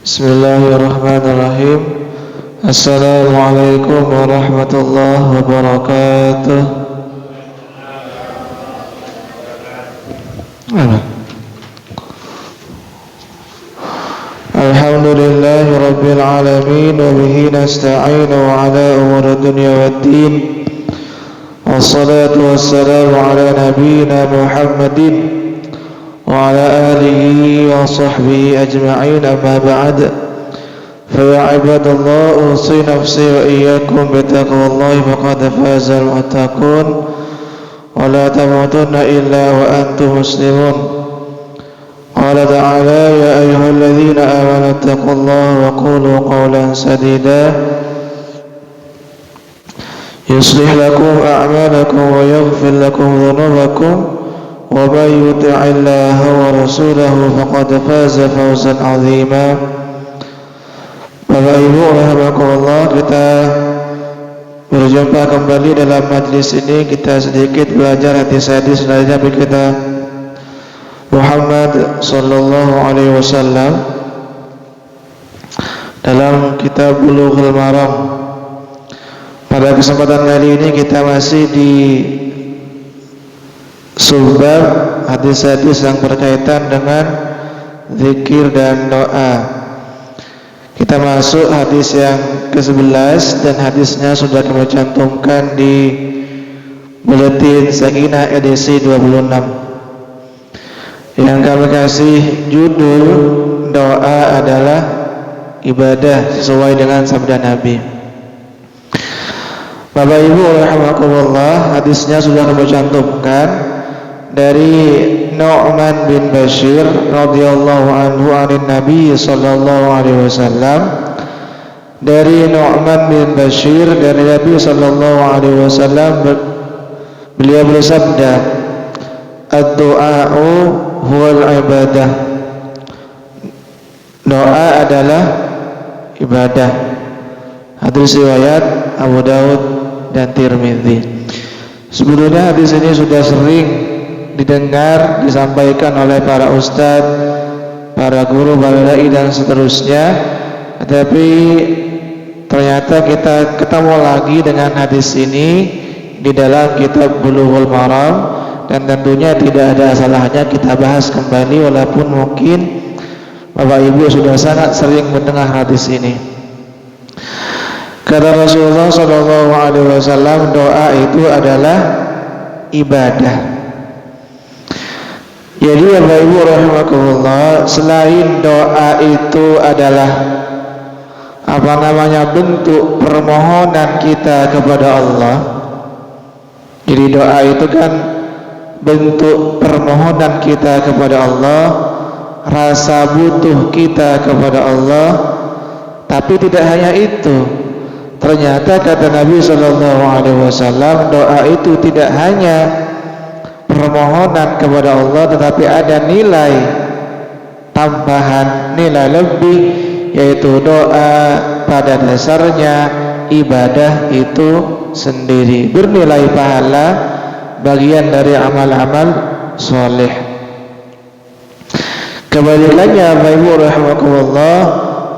Bismillahirrahmanirrahim. Assalamualaikum warahmatullahi wabarakatuh. Alhamdulillahi rabbil alamin wa bihi nasta'inu ala umuri dunya waddin. Wassalatu wassalamu ala nabiyyina Muhammadin wa ala alihi wa sahbihi ajma'in, amma ba'd. Fa ya ibadallah, usi nafsi wa iyyakum bi taqwallahi faqad faza al-muttaqun wa la tamutunna illa wa antum muslimun. Qala ta'ala ya ayyuhalladzina amanu taqullaha wa qulu qawlan sadida yuslih lakum a'malakum wa yaghfir lakum dhunubakum wa man yuti'illaha wa rasulahu faqad faza fawzan 'azima. Bapak Ibu rahimakumullah, kita berjumpa kembali dalam majlis ini. Kita sedikit belajar hadis-hadis dari Nabi kita Muhammad sallallahu alaihi wasallam dalam kitab Bulughul Maram. Pada kesempatan kali ini kita masih di subbab hadis-hadis yang berkaitan dengan zikir dan doa. Kita masuk hadis yang ke-11 dan hadisnya sudah kami cantumkan di buletin Sakinah edisi 26 yang kami kasih judul doa adalah ibadah sesuai dengan sabda Nabi. Bapak Ibu rahimakumullah, hadisnya sudah kami cantumkan dari Nu'man bin Bashir radhiyallahu anhu anin Nabi sallallahu alaihi wasallam. Dari Nu'man bin Bashir dari Nabi sallallahu alaihi wasallam, beliau bersabda, ad-du'a'u huwal ibadah. Doa adalah ibadah. Hadis riwayat Abu Daud dan Tirmidzi. Sebelumnya hadis ini sudah sering didengar, disampaikan oleh para ustadz, para guru, para dai dan seterusnya. Tetapi ternyata kita ketemu lagi dengan hadis ini di dalam kitab Bulughul Maram, dan tentunya tidak ada salahnya kita bahas kembali walaupun mungkin Bapak Ibu sudah sangat sering mendengar hadis ini. Kata Rasulullah SAW, doa itu adalah ibadah. Jadi Bapak Ibu rahimakumullah, selain doa itu adalah bentuk permohonan kita kepada Allah. Jadi doa itu kan bentuk permohonan kita kepada Allah, rasa butuh kita kepada Allah. Tapi tidak hanya itu, ternyata kata Nabi SAW, doa itu tidak hanya permohonan kepada Allah, tetapi ada nilai tambahan, nilai lebih, yaitu doa pada dasarnya ibadah itu sendiri, bernilai pahala, bagian dari amal-amal soleh. Kebalikannya Bapak Ibu rahimakumullah,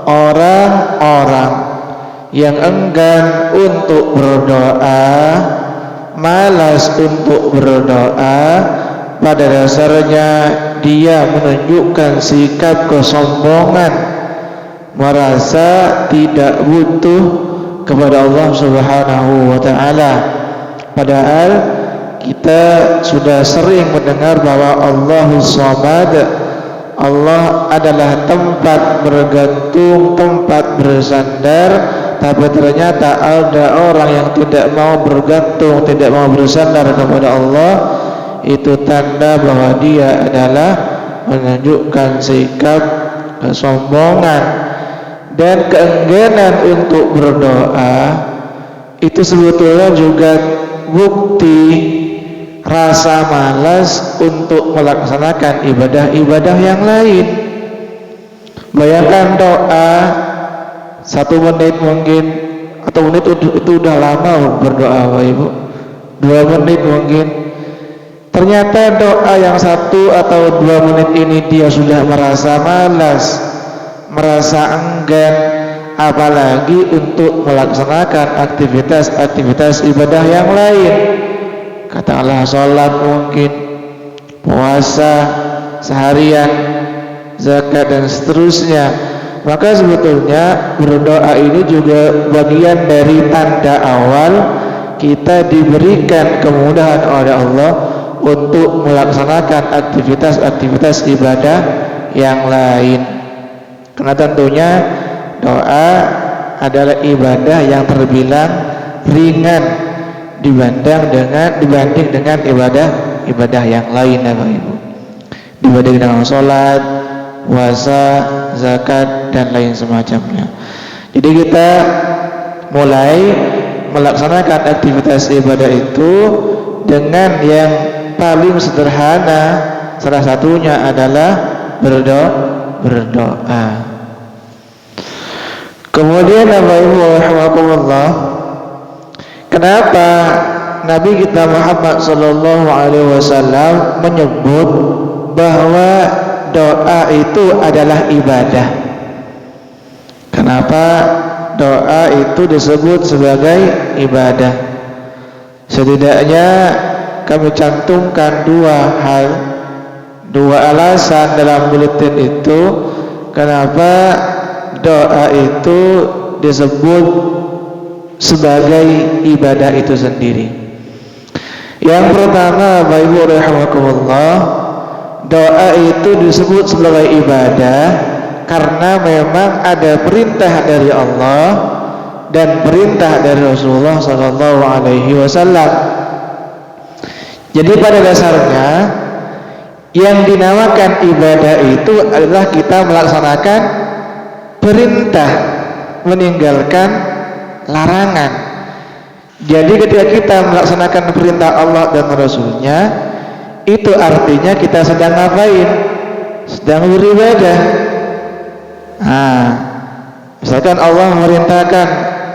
orang-orang yang enggan untuk berdoa, malas untuk berdoa, pada dasarnya dia menunjukkan sikap kesombongan, merasa tidak butuh kepada Allah Subhanahu wa taala. Padahal kita sudah sering mendengar bahwa Allahus Samad, Allah adalah tempat bergantung, tempat bersandar. Tapi ternyata ada orang yang tidak mau bergantung, tidak mau bersandar kepada Allah. Itu tanda bahwa dia adalah menunjukkan sikap kesombongan dan keengganan untuk berdoa. Itu sebetulnya juga bukti rasa malas untuk melaksanakan ibadah-ibadah yang lain. Bayangkan doa 1 menit mungkin, atau menit itu udah lama berdoa Bapak Ibu. 2 menit mungkin. Ternyata doa yang 1 atau 2 menit ini dia sudah merasa malas, merasa enggan, apalagi untuk melaksanakan aktivitas ibadah yang lain. Katakanlah sholat mungkin, puasa seharian, zakat dan seterusnya. Maka sebetulnya berdoa ini juga bagian dari tanda awal kita diberikan kemudahan oleh Allah untuk melaksanakan aktivitas ibadah yang lain. Karena tentunya doa adalah ibadah yang terbilang ringan dibanding dengan ibadah yang lain, Bapak Ibu. Dibanding dengan sholat, puasa, zakat dan lain semacamnya. Jadi kita mulai melaksanakan aktivitas ibadah itu dengan yang paling sederhana, salah satunya adalah berdoa. Kemudian Bapak Ibu rahimakumullah, kenapa Nabi kita Muhammad sallallahu alaihi wasallam menyebut bahwa doa itu adalah ibadah? Kenapa doa itu disebut sebagai ibadah? Setidaknya kami cantumkan dua alasan dalam buletin itu kenapa doa itu disebut sebagai ibadah itu sendiri. Yang pertama, Bapak Ibu rahimakumullah, doa itu disebut sebagai ibadah karena memang ada perintah dari Allah dan perintah dari Rasulullah sallallahu alaihi wasallam. Jadi pada dasarnya yang dinamakan ibadah itu adalah kita melaksanakan perintah, meninggalkan larangan. Jadi ketika kita melaksanakan perintah Allah dan Rasulnya, itu artinya kita sedang ngapain? Sedang beribadah. Misalkan Allah memerintahkan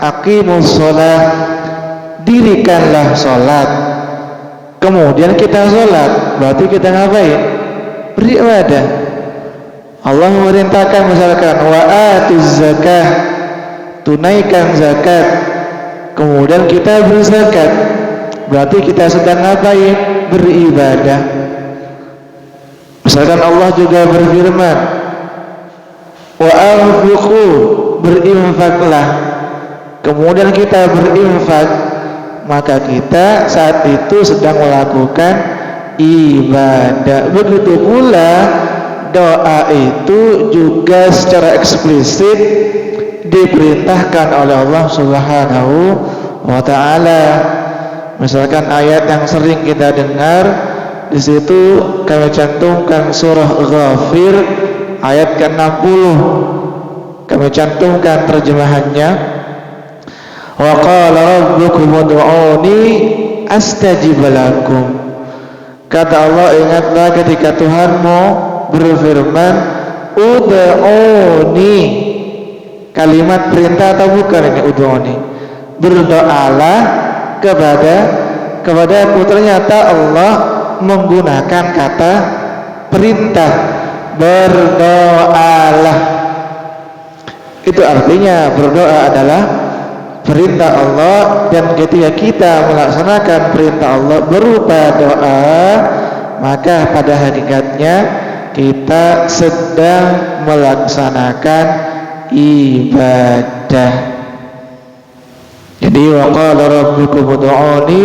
aqimus sholat, dirikanlah sholat. Kemudian kita sholat, berarti kita ngapain? Beribadah. Allah memerintahkan misalkan wa atuz zakah, tunaikan zakat. Kemudian kita berzakat, berarti kita sedang ngapain? Beribadah. Misalkan Allah juga berfirman wa anfiqu, berinfaklah. Kemudian kita berinfak, maka kita saat itu sedang melakukan ibadah. Begitu pula doa itu juga secara eksplisit diperintahkan oleh Allah Subhanahu wa taala. Misalkan ayat yang sering kita dengar, di situ kami cantumkan surah Ghafir ayat ke-60. Kami cantumkan terjemahannya. Wa qala rabbukum ud'uni astajib lakum. Kata Allah, ingatlah ketika Tuhanmu berfirman ud'uni. Kalimat perintah atau bukan ini ud'uni? Berdoalah kepadaku. Ternyata Allah menggunakan kata perintah, berdoalah. Itu artinya berdoa adalah perintah Allah, dan ketika kita melaksanakan perintah Allah berupa doa, maka pada hakikatnya kita sedang melaksanakan ibadah. Jadi wa qala rabbukum ud'uni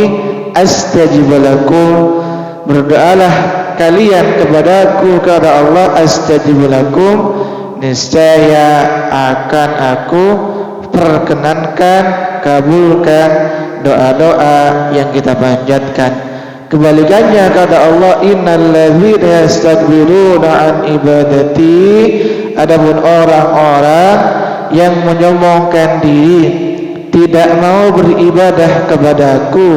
astajib lakum, berdoalah kalian kepadaku, kata Allah, astajib lakum, niscaya akan aku perkenankan, kabulkan doa-doa yang kita panjatkan. Kebalikannya kata Allah, innal ladzina yastakbiruna an ibadati, adapun orang-orang yang menyombongkan diri, tidak mau beribadah kepadaku,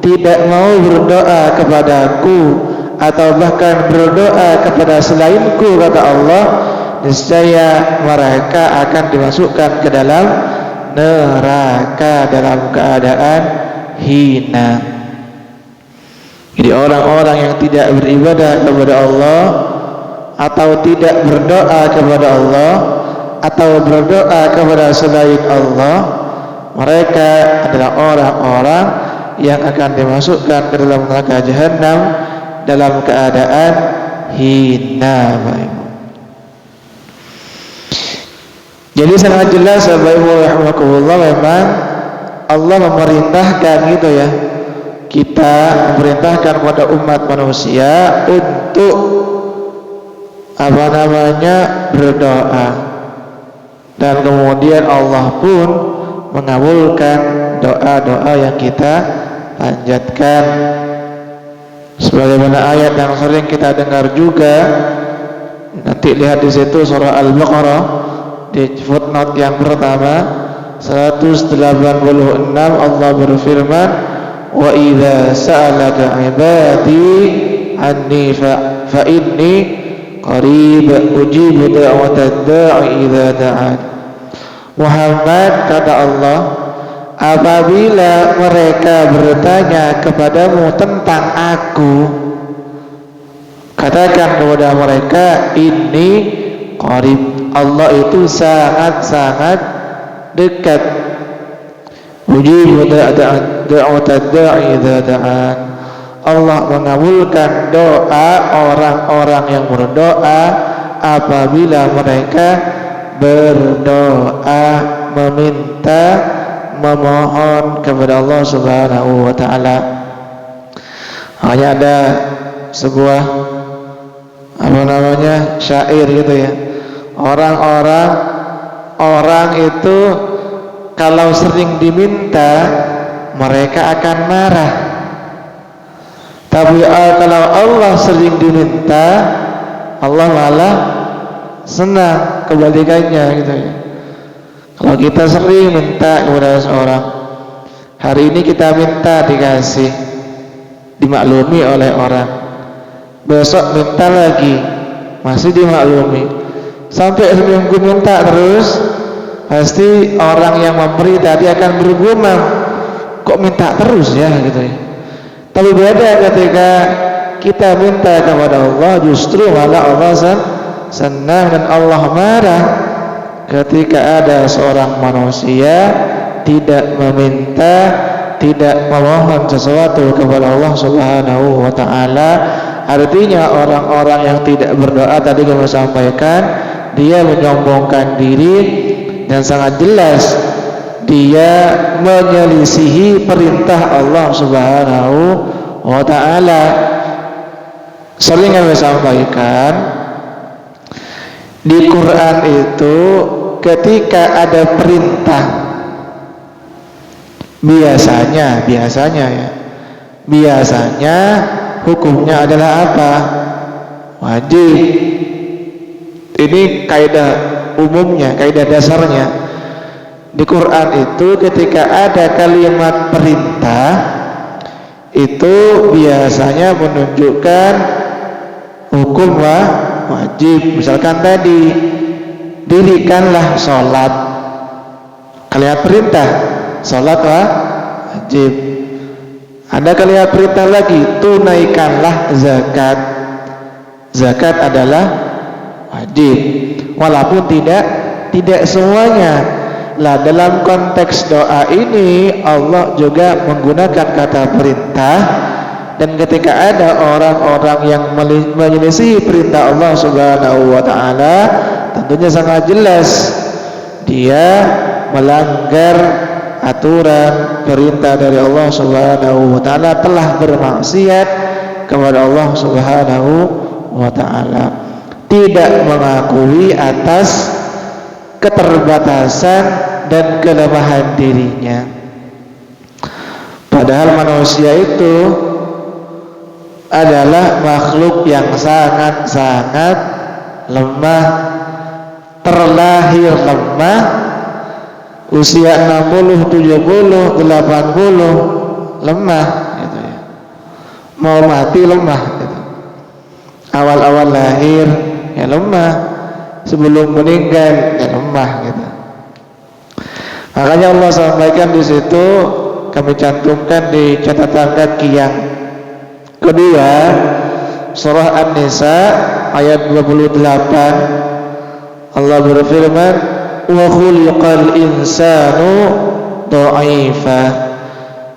tidak mau berdoa kepadaku, atau bahkan berdoa kepada selainku, kata Allah, niscaya mereka akan dimasukkan ke dalam neraka dalam keadaan hina. Jadi orang-orang yang tidak beribadah kepada Allah atau tidak berdoa kepada Allah atau berdoa kepada selain Allah, mereka adalah orang-orang yang akan dimasukkan ke dalam neraka jahanam dalam keadaan hina. Jadi sangat jelas Bapak Ibu rahimakumullah, memang Allah memerintahkan gitu ya, kita memerintahkan kepada umat manusia untuk berdoa, dan kemudian Allah pun mengabulkan doa-doa yang kita panjatkan, sebagaimana ayat yang sering kita dengar juga. Nanti lihat di situ surah Al-Baqarah di footnote yang pertama 186, Allah berfirman, wa idza sa'alaka ibadi anni fa inni qarib ujibu da'watad da'i idza da'an. Muhammad, kata Allah, apabila mereka bertanya kepadamu tentang aku, katakan kepada mereka, ini qarib, Allah itu sangat-sangat dekat. Ujibu da'watad da'i idza da'an. Allah mengabulkan doa orang-orang yang berdoa apabila mereka berdoa, meminta, memohon kepada Allah Subhanahu wa taala. Hanya ada sebuah syair gitu ya. Orang itu kalau sering diminta mereka akan marah. Tapi kalau Allah sering diminta, Allah malah senang, kebalikannya gitu ya. Kalau kita sering minta kepada seorang, hari ini kita minta dikasih, dimaklumi oleh orang, besok minta lagi masih dimaklumi, sampai seminggu minta terus, pasti orang yang memberi tadi akan bergumam, kok minta terus ya gitu ya. Tapi beda ketika kita minta kepada Allah, justru malah Allah senang dan Allah marah ketika ada seorang manusia tidak meminta, tidak memohon sesuatu kepada Allah Subhanahu wa taala. Artinya orang-orang yang tidak berdoa tadi kami sampaikan, dia menyombongkan diri dan sangat jelas dia menyelisihi perintah Allah Subhanahu wa taala. Sering kami sampaikan, di Quran itu ketika ada perintah, biasanya hukumnya adalah apa? Wajib. Ini kaidah umumnya, kaidah dasarnya. Di Quran itu ketika ada kalimat perintah, itu biasanya menunjukkan hukum wajib. Misalkan tadi, dirikanlah sholat, kalimat perintah, sholat wajib. Ada kalimat perintah lagi, tunaikanlah zakat, zakat adalah wajib. Walaupun tidak semuanya. Lah dalam konteks doa ini Allah juga menggunakan kata perintah, dan ketika ada orang-orang yang menyelisih perintah Allah Subhanahu wa taala, tentunya sangat jelas dia melanggar aturan perintah dari Allah Subhanahu wa taala, telah bermaksiat kepada Allah Subhanahu wa taala, tidak mengakui atas keterbatasan dan kelemahan dirinya. Padahal manusia itu adalah makhluk yang sangat-sangat lemah, terlahir lemah, usia 60, 70, 80 lemah gitu ya. Mau mati lemah gitu. Awal-awal lahir ya lemah, sebelum meninggal ya lemah gitu. Makanya Allah sampaikan di situ, kami cantumkan di catatan kaki yang kedua, surah An-Nisa ayat 28. Allah berfirman, wa khuliqal insanu dha'ifa,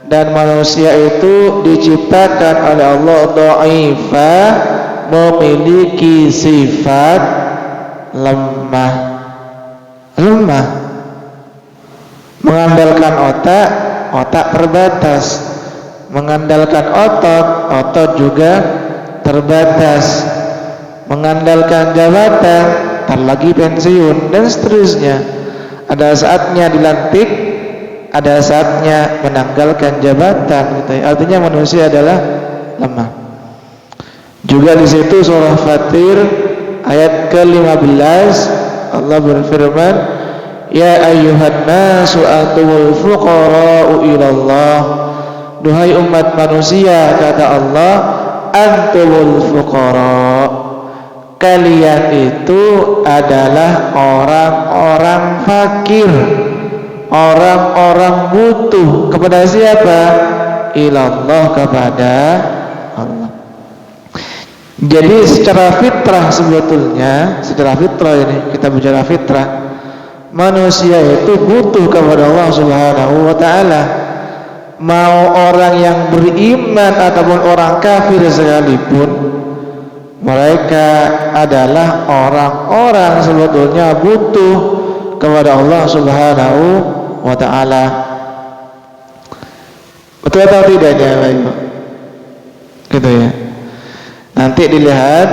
dan manusia itu diciptakan oleh Allah dha'ifa, memiliki sifat lemah. Mengandalkan otak terbatas, mengandalkan otot juga terbatas, mengandalkan jabatan tar lagi pensiun dan seterusnya. Ada saatnya dilantik, ada saatnya menanggalkan jabatan gitu ya. Artinya manusia adalah lemah. Juga di situ surah Fatir ayat ke-15 Allah berfirman, ya ayyuhan nasu antumul fuqara'u ilallah, duhai umat manusia, kata Allah, antumul fuqara', kalian itu adalah orang-orang fakir, orang-orang butuh. Kepada siapa? Ilallah, kepada Allah. Jadi secara fitrah, sebetulnya secara fitrah, ini kita bicara fitrah, manusia itu butuh kepada Allah Subhanahu wa ta'ala. Mau orang yang beriman ataupun orang kafir sekalipun, mereka adalah orang-orang sebetulnya butuh kepada Allah Subhanahu wa ta'ala. Betul atau tidaknya, Bapak? Gitu ya. Nanti dilihat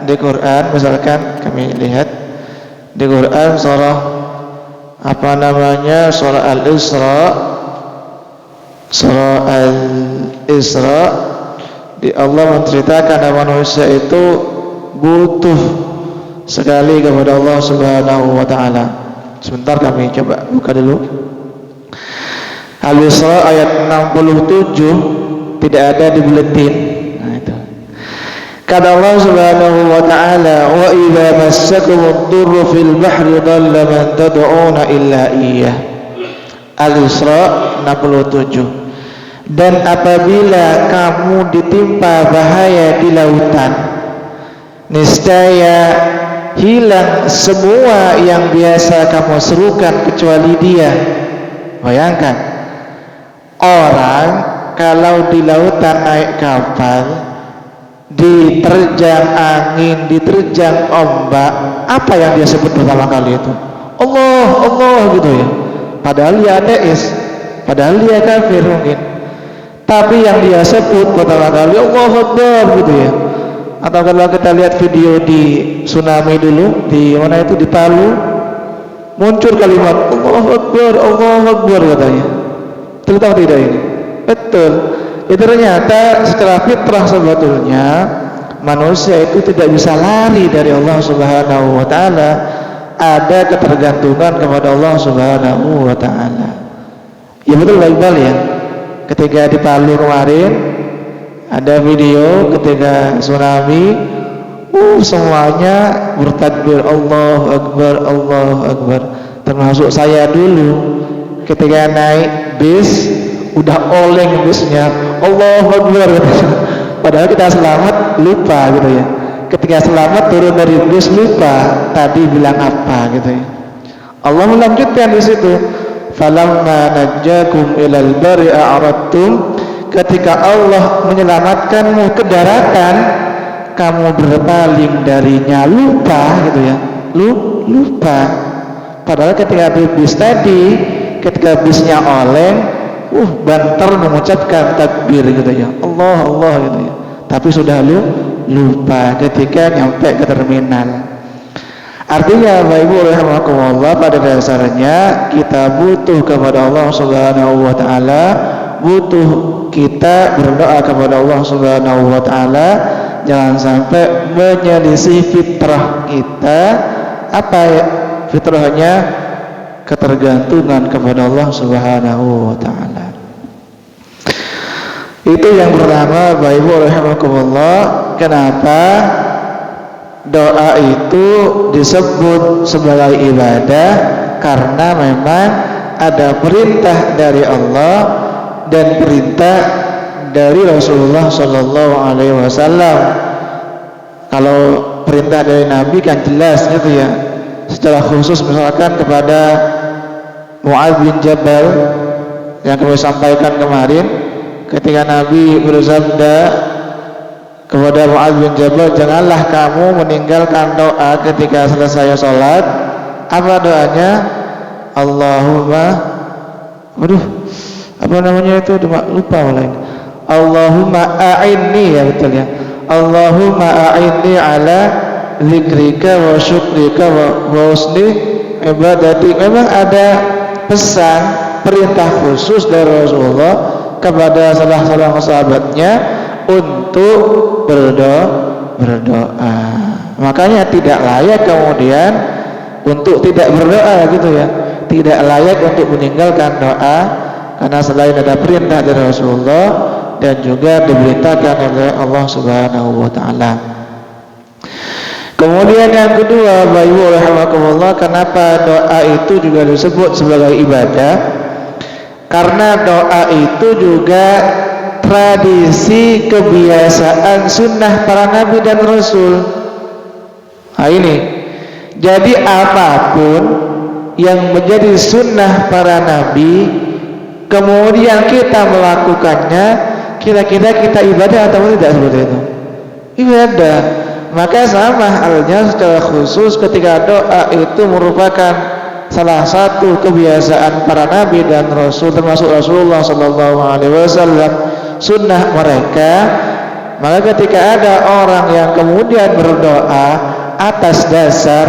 di Quran, misalkan kami lihat di Quran surah surah Al-Isra, di Allah menceritakan manusia itu butuh sekali kepada Allah Subhanahu wa ta'ala. Sebentar kami coba buka dulu. Al-Isra ayat 67 tidak ada di buletin. Nah itu. Kata Allah Subhanahu wa ta'ala, wa idza massakumud durru fil bahri dhalla man tad'una illa iyyah. Al-Isra 67. Dan apabila kamu ditimpa bahaya di lautan, niscaya hilang semua yang biasa kamu serukan kecuali Dia. Bayangkan, orang kalau di lautan naik kapal, diterjang angin, diterjang ombak, apa yang dia sebut pertama kali itu? Allah, Allah gitu ya. Padahal dia ateis, padahal dia kafir mungkin, tapi yang dia sebut pertama kali Allahu Akbar gitu ya. Atau kalau kita lihat video di tsunami dulu, di mana itu, di Palu, muncul kalimat Allahu Akbar, Allahu Akbar katanya. Betul atau tidak ini? Betul. Itu ternyata secara fitrah sebetulnya manusia itu tidak bisa lari dari Allah Subhanahu wa ta'ala. Ada ketergantungan kepada Allah Subhanahu wa ta'ala. Ya betul Pak Iqbal ya. Ketika di Palu kemarin ada video ketika tsunami, semuanya bertakbir Allahu Akbar, Allahu Akbar. Termasuk saya dulu ketika naik bis, udah oleng busnya, Allahu Akbar. Padahal kita selamat lupa gitu ya. Ketika selamat turun dari bus lupa tadi bilang apa gitu ya. Allah melanjutkan di situ, falamma najjakum ilal barri a'radtum, ketika Allah menyelamatkanmu ke daratan, kamu berpaling darinya, lupa gitu ya. Lupa. Padahal ketika di bis tadi, ketika bisnya oleng, banter mengucapkan takbir gitu ya, Allah Allah gitu ya. Tapi sudah lupa ketika nyampe ke terminal. Artinya Bapak Ibu rahimakumullah, pada dasarnya kita butuh kepada Allah Subhanahu wa ta'ala, butuh kita berdoa kepada Allah Subhanahu wa ta'ala. Jangan sampai menyelisih fitrah kita. Apa ya fitrahnya? Ketergantungan kepada Allah Subhanahu wa ta'ala. Itu yang pertama Bapak Ibu rahimakumullah. Kenapa doa itu disebut sebagai ibadah? Karena memang ada perintah dari Allah dan perintah dari Rasulullah Sallallahu Alaihi Wasallam. Kalau perintah dari Nabi kan jelas gitu ya, secara khusus misalkan kepada Mu'adz bin Jabal yang kami sampaikan kemarin ketika Nabi bersabda kepada Mu'adz bin Jabal, janganlah kamu meninggalkan doa ketika selesai sholat. Apa doanya? Allahumma, apa namanya itu, lupa mulai. Allahumma a'inni, ya betul ya, Allahumma a'inni ala zikrika wa syukrika wa husni ibadati. Memang ada pesan perintah khusus dari Rasulullah kepada salah seorang sahabatnya untuk berdoa. Makanya tidak layak kemudian untuk tidak berdoa gitu ya. Tidak layak untuk meninggalkan doa, karena selain ada perintah dari Rasulullah dan juga diberitakan oleh Allah Subhanahu wa taala. Kemudian yang kedua, Bapak rahimakumullah, kenapa doa itu juga disebut sebagai ibadah? Karena doa itu juga tradisi, kebiasaan, sunnah para nabi dan rasul. Nah ini, jadi apapun yang menjadi sunnah para nabi kemudian kita melakukannya, kira-kira kita ibadah atau tidak seperti itu? Ibadah. Maka sama halnya secara khusus ketika doa itu merupakan salah satu kebiasaan para nabi dan rasul, termasuk Rasulullah sallallahu alaihi wasallam, sunnah mereka. Maka ketika ada orang yang kemudian berdoa atas dasar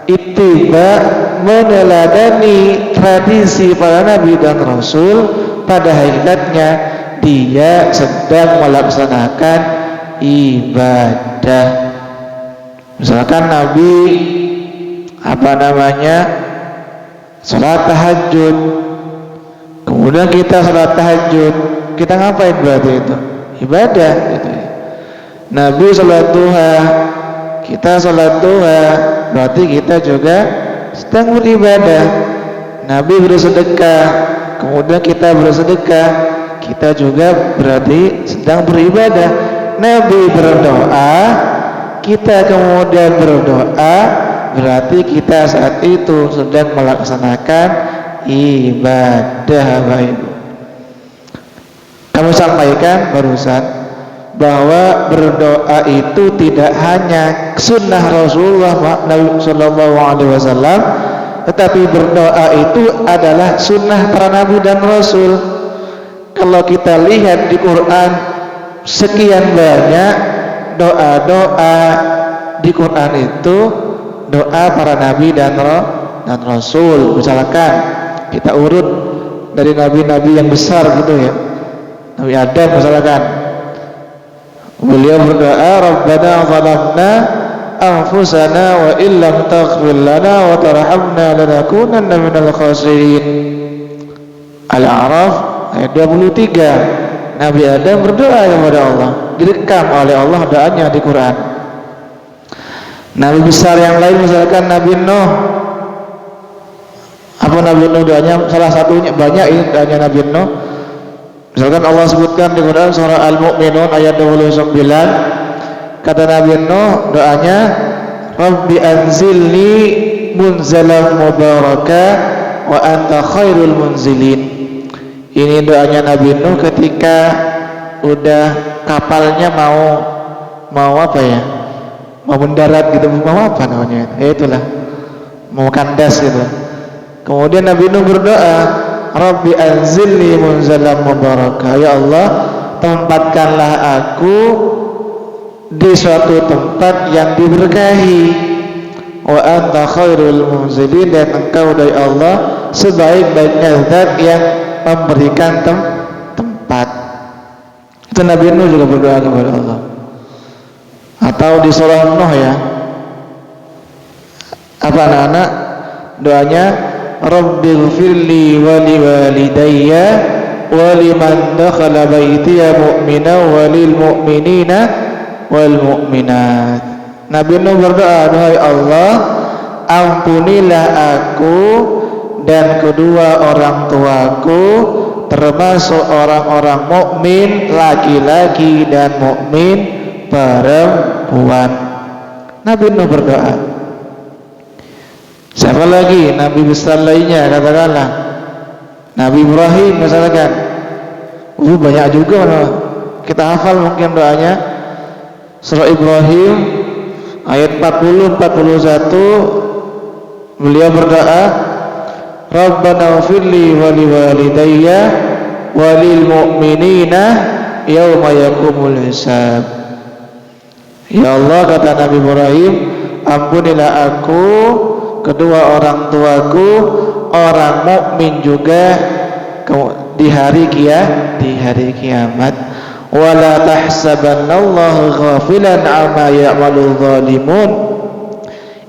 ittiba, meneladani tradisi para nabi dan rasul, pada hakikatnya dia sedang melaksanakan ibadah. Misalkan Nabi salat tahajud, kemudian kita salat tahajud, kita ngapain berarti itu? Ibadah gitu ya. Nabi salat duha, kita salat duha, berarti kita juga sedang beribadah. Nabi bersedekah, kemudian kita bersedekah, kita juga berarti sedang beribadah. Nabi berdoa, kita kemudian berdoa, berarti kita saat itu sedang melaksanakan ibadah. Baik, kami sampaikan barusan bahwa berdoa itu tidak hanya sunnah Rasulullah Sallallahu Alaihi Wasallam, tetapi berdoa itu adalah sunnah para nabi dan rasul. Kalau kita lihat di Quran, sekian banyak doa-doa di Quran itu doa para nabi dan rasul. Misalkan kita urut dari nabi-nabi yang besar gitu ya, Nabi Adam misalkan, beliau berdoa, Rabbana zalamna anfusana wa illam taghfir lana wa tarhamna lanakunanna minal khasirin. Al-A'raf ayat 23. Nabi Adam berdoa kepada Allah, direkam oleh Allah doanya di Quran. Nabi besar yang lain misalkan Nabi Nuh, apa Nabi Nuh doanya, salah satunya, banyak ini doanya Nabi Nuh. Misalkan Allah sebutkan di Quran surah Al-Mu'minun ayat 29, kata Nabi Nuh doanya, Rabbi anzilni munzalan mubaraka wa anta khairul munzilin. Ini doanya Nabi Nuh ketika udah kapalnya mau apa ya, mau mendarat gitu, mau apa namanya, itulah mau kandas gitu. Kemudian Nabi Nuh berdoa, Rabbi anzilni munzalan mubarakah, ya Allah tempatkanlah aku di suatu tempat yang diberkahi, wa anta khairul munzilin, dan engkau dari Allah sebaik-baiknya zat yang memberikan tempat. Itu Nabi Nuh juga berdoa kepada Allah. Atau di surah Nuh ya, apa anak-anak doanya, Rabbighfirli wa liwalidayya wa liman dakhala baitiya mu'mina wa lil mu'minina wal mu'minat. Nabi Nuh berdoa, duhai Allah, ampunilah aku dan kedua orang tuaku, termasuk orang-orang mukmin laki-laki dan mukmin perempuan. Nabi Nuh berdoa. Siapa lagi nabi besar lainnya? Katakanlah Nabi Ibrahim misalkan. Banyak juga kita hafal mungkin doanya. Surah Ibrahim ayat 40-41, beliau berdoa, Rabbana ighfirli wa liwalidayya wa lil mu'minina yauma yaqumul hisab. Ya Allah, kata Nabi Ibrahim, ampunilah aku, kedua orang tuaku, orang mukmin juga di hari kiamat. Wala tahsabannallaha ghafilan 'amma ya'malul zalimun,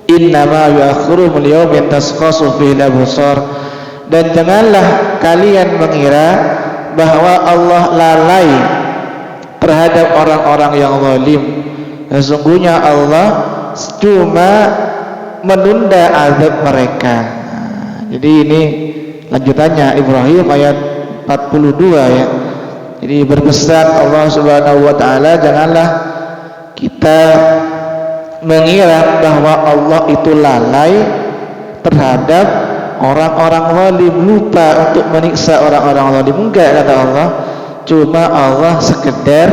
innama yu'akhiruhum liyaumin tashkhasu fihi al-absar. Dan janganlah kalian mengira bahwa Allah lalai terhadap orang-orang yang zalim. Sesungguhnya Allah cuma menunda azab mereka. Jadi ini lanjutannya Ibrahim ayat 42 ya. Jadi berpesan Allah Subhanahu wa taala, janganlah kita mengira bahwa Allah itu lalai terhadap orang-orang zalim, lupa untuk menyiksa orang-orang zalim. Enggak, kata Allah, cuma Allah sekedar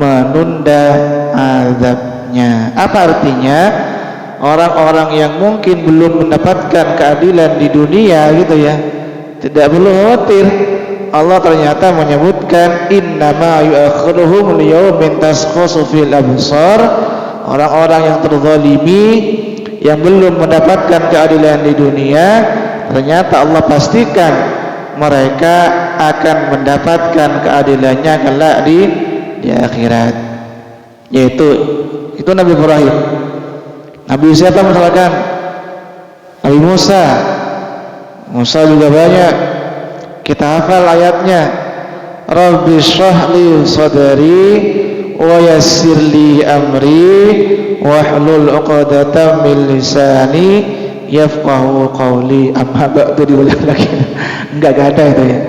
menunda azabnya. Apa artinya? Orang-orang yang mungkin belum mendapatkan keadilan di dunia gitu ya, tidak perlu khawatir. Allah ternyata menyebutkan innama yu'akhiruhum liyaumin tashkhasu fil absar. Orang-orang yang terzalimi, yang belum mendapatkan keadilan di dunia, ternyata Allah pastikan mereka akan mendapatkan keadilannya kelak di akhirat. Yaitu itu Nabi Ibrahim. Nabi siapa misalkan? Nabi Musa. Musa juga banyak kita hafal ayatnya. Rabbi shrah li sadri wa yassir li amri wahlul 'uqdatam min lisani yafqahu qawli. Amma ba'du, diulang lagi. Enggak ada itu ya.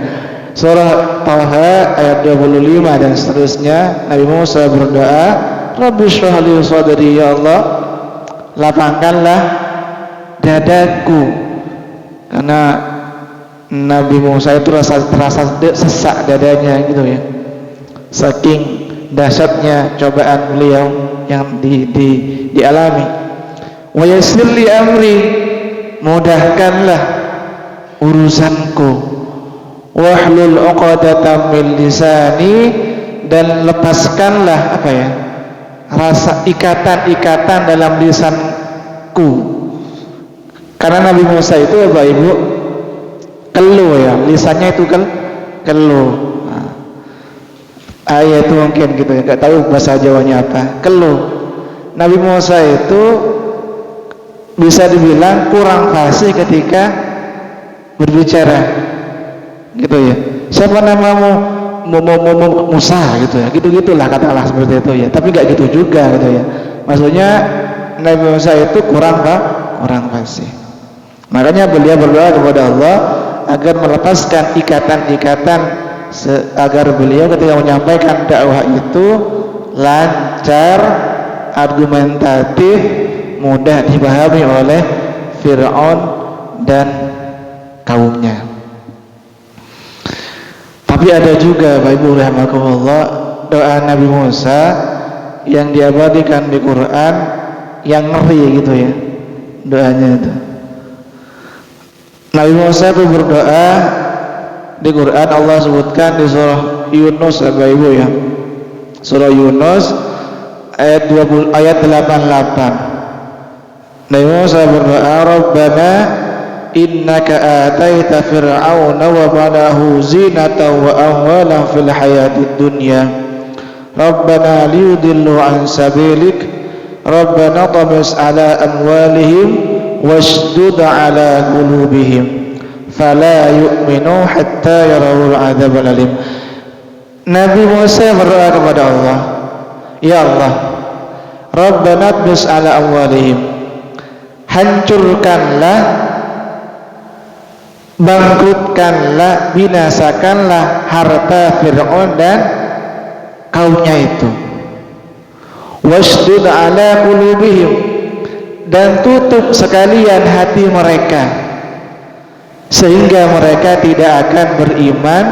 Surah Taha ayat 25 dan seterusnya. Nabi Musa berdoa, Rabbi shrah li sadri, ya Allah, lapangkanlah dadaku. Karena Nabi Musa itu terasa sesak dadanya gitu ya, saking dahsyatnya cobaan beliau yang dialami. Wa yassir li amri, mudahkanlah urusanku. Wahlul 'uqdatam min lisani, dan lepaskanlah apa ya, rasa ikatan-ikatan dalam lisanku. Karena Nabi Musa itu Bapak Ibu keluh ya, lisannya itu keluh. Ayat itu mungkin gitu ya, nggak tahu bahasa Jawanya apa, keluh. Nabi Musa itu bisa dibilang kurang fasih ketika berbicara gitu ya. Siapa namamu? Musa gitu ya, gitu-gitulah katakanlah seperti itu ya. Tapi nggak gitu juga gitu ya. Maksudnya Nabi Musa itu kurang fasih. Makanya beliau berdoa kepada Allah agar melepaskan ikatan-ikatan, agar beliau ketika menyampaikan dakwah itu lancar, argumentatif, mudah dipahami oleh Fir'aun dan kaumnya. Tapi ada juga Bapak Ibu rahimakumullah doa Nabi Musa yang diabadikan di Quran yang ngeri gitu ya, doanya itu. Nabi Musa itu berdoa di Quran, Allah sebutkan di surah Yunus Bapak Ibu ya. Surah Yunus ayat 88. Nabi Musa berdoa, Rabbana innaka ataita fir'auna wa malahu zinatan wa amwalan fil hayatid dunya Rabbana liyudillu an sabilik Rabbana tamis ala amwalihim washdud ala qulubihim fala yu'minu hatta yarawul adzabal alim. Nabi Musa berdoa kepada Allah, ya Allah, Rabbana tamis ala amwalihim, hancurkanlah, bangkrutkanlah, binasakanlah harta Fir'aun dan kaumnya itu. Wasdud ala qulubihim, dan tutup sekalian hati mereka sehingga mereka tidak akan beriman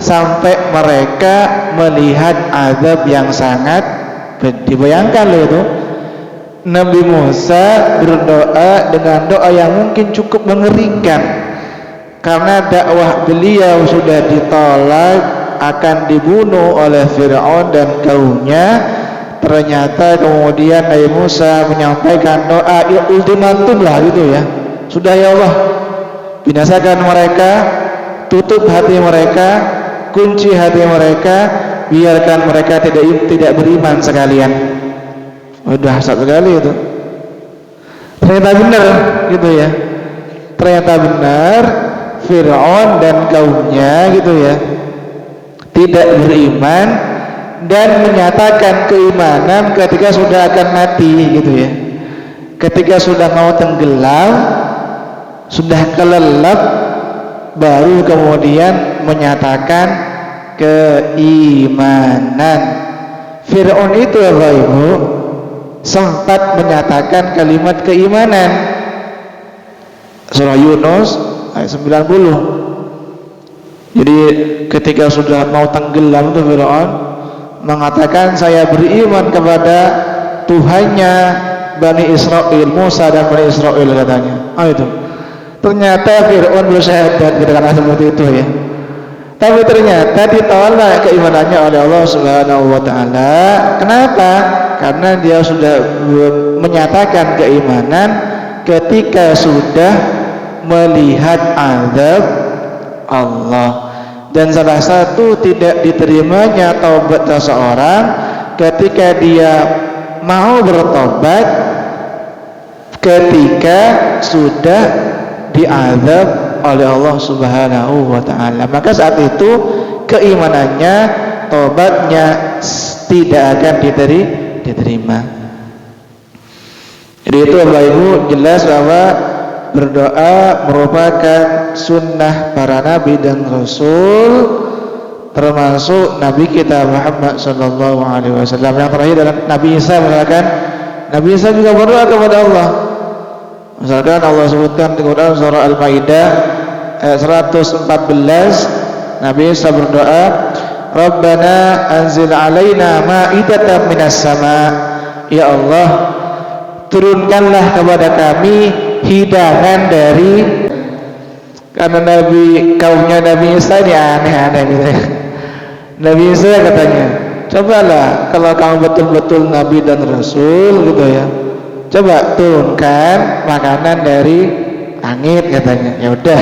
sampai mereka melihat azab yang sangat pedih. Bayangkan loh itu, Nabi Musa berdoa dengan doa yang mungkin cukup mengerikan karena dakwah beliau sudah ditolak, akan dibunuh oleh Fir'aun dan kaumnya. Ternyata kemudian Nabi Musa menyampaikan doa ya ultimatum lah gitu ya, sudah ya Allah, binasakan mereka, tutup hati mereka, kunci hati mereka, biarkan mereka tidak beriman sekalian. Udah satu sekali itu. Ternyata benar gitu ya. Ternyata benar Fir'aun dan kaumnya gitu ya tidak beriman dan menyatakan keimanan ketika sudah akan mati gitu ya. Ketika sudah mau tenggelam, sudah kelelep, baru kemudian menyatakan keimanan. Fir'aun itu Bapak Ibu sempat menyatakan kalimat keimanan. Surah Yunus ayat 90. Jadi ketika sudah mau tenggelam itu Fir'aun mengatakan saya beriman kepada Tuhannya Bani Israel, Musa dan Bani Israel katanya. Itu ternyata Fir'aun bersyahadat karena seperti itu ya. Tapi ternyata ditolak keimanannya oleh Allah Subhanahu wa taala. Kenapa? Karena dia sudah menyatakan keimanan ketika sudah melihat azab Allah. Dan salah satu tidak diterimanya taubat seseorang ketika dia mau bertobat ketika sudah diazab oleh Allah Subhanahu wa taala. Maka saat itu keimanannya, tobatnya tidak akan diterima. Jadi itu Bapak Ibu jelas bahwa berdoa merupakan sunnah para nabi dan rasul, termasuk Nabi kita Muhammad sallallahu alaihi wasallam. Yang terakhir adalah Nabi Isa mengatakan, Nabi Isa juga berdoa kepada Allah. Misalkan Allah sebutkan di Quran surah Al-Maidah ayat 114, Nabi Isa berdoa, Rabbana anzil alaina ma'idatan minas sama. Ya Allah, turunkanlah kepada kami hidangan dari, karena kaumnya Nabi Isa ini aneh-aneh gitu ya. Nabi Isa katanya, cobalah kalau kamu betul-betul Nabi dan Rasul gitu ya, coba turunkan makanan dari langit katanya. Ya udah,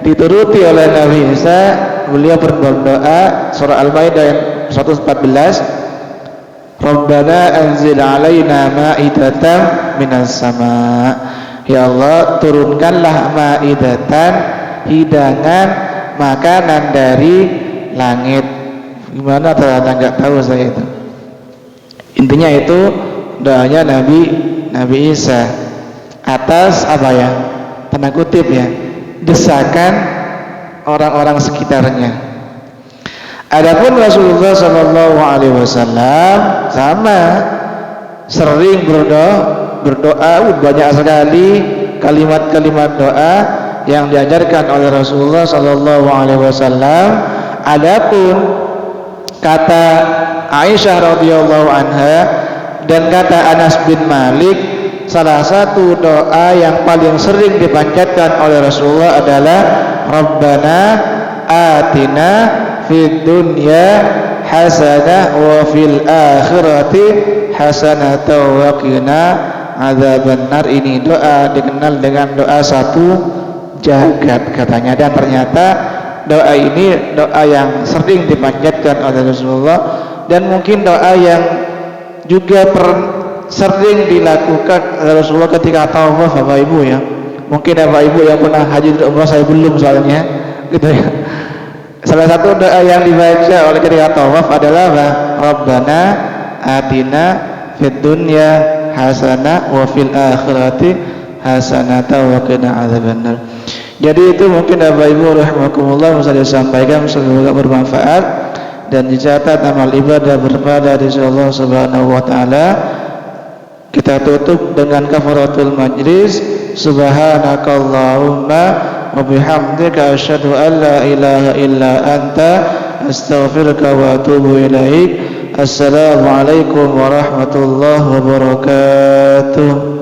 dituruti oleh Nabi Isa. Beliau berdoa surah Al-Maidah yang 114, Rabbana anzil alaina ma'idatan minas sama. Ya Allah, turunkanlah ma'idatan, hidangan makanan dari langit. Gimana ternyata nggak tahu saya itu. Intinya itu doanya Nabi Isa atas apa ya, tanda kutip ya, desakan orang-orang sekitarnya. Adapun Rasulullah Shallallahu Alaihi Wasallam sama sering berdoa banyak sekali kalimat-kalimat doa yang diajarkan oleh Rasulullah Shallallahu Alaihi Wasallam. Adapun kata Aisyah radhiyallahu anha dan kata Anas bin Malik, salah satu doa yang paling sering dipanjatkan oleh Rasulullah adalah Rabbana atina fid dunya hasanah wa fil akhirati hasanatan wa qina adzabannar. Ini doa dikenal dengan doa satu jagat katanya, dan ternyata doa ini doa yang sering dipanjatkan oleh Rasulullah, dan mungkin doa yang juga sering dilakukan oleh Rasulullah ketika tawaf Bapak Ibu ya. Mungkin Bapak Ibu yang pernah haji dan umrah, saya belum soalnya gitu ya. Salah satu doa yang dibaca oleh ketika tawaf adalah Rabbana atina fid dunya hasanah wa fil akhirati hasanatan wa qina adzabannar. Jadi itu mungkin Bapak Ibu rahimakumullah bisa disampaikan, semoga bermanfaat dan dicatat amal ibadah berpada di Allah Subhanahu wa taala. Kita tutup dengan kafaratul majlis. Subhanakallahumma wa bihamdika asyhadu an la ilaha illa anta astaghfiruka wa atubu ilaik. Assalamualaikum warahmatullahi wabarakatuh.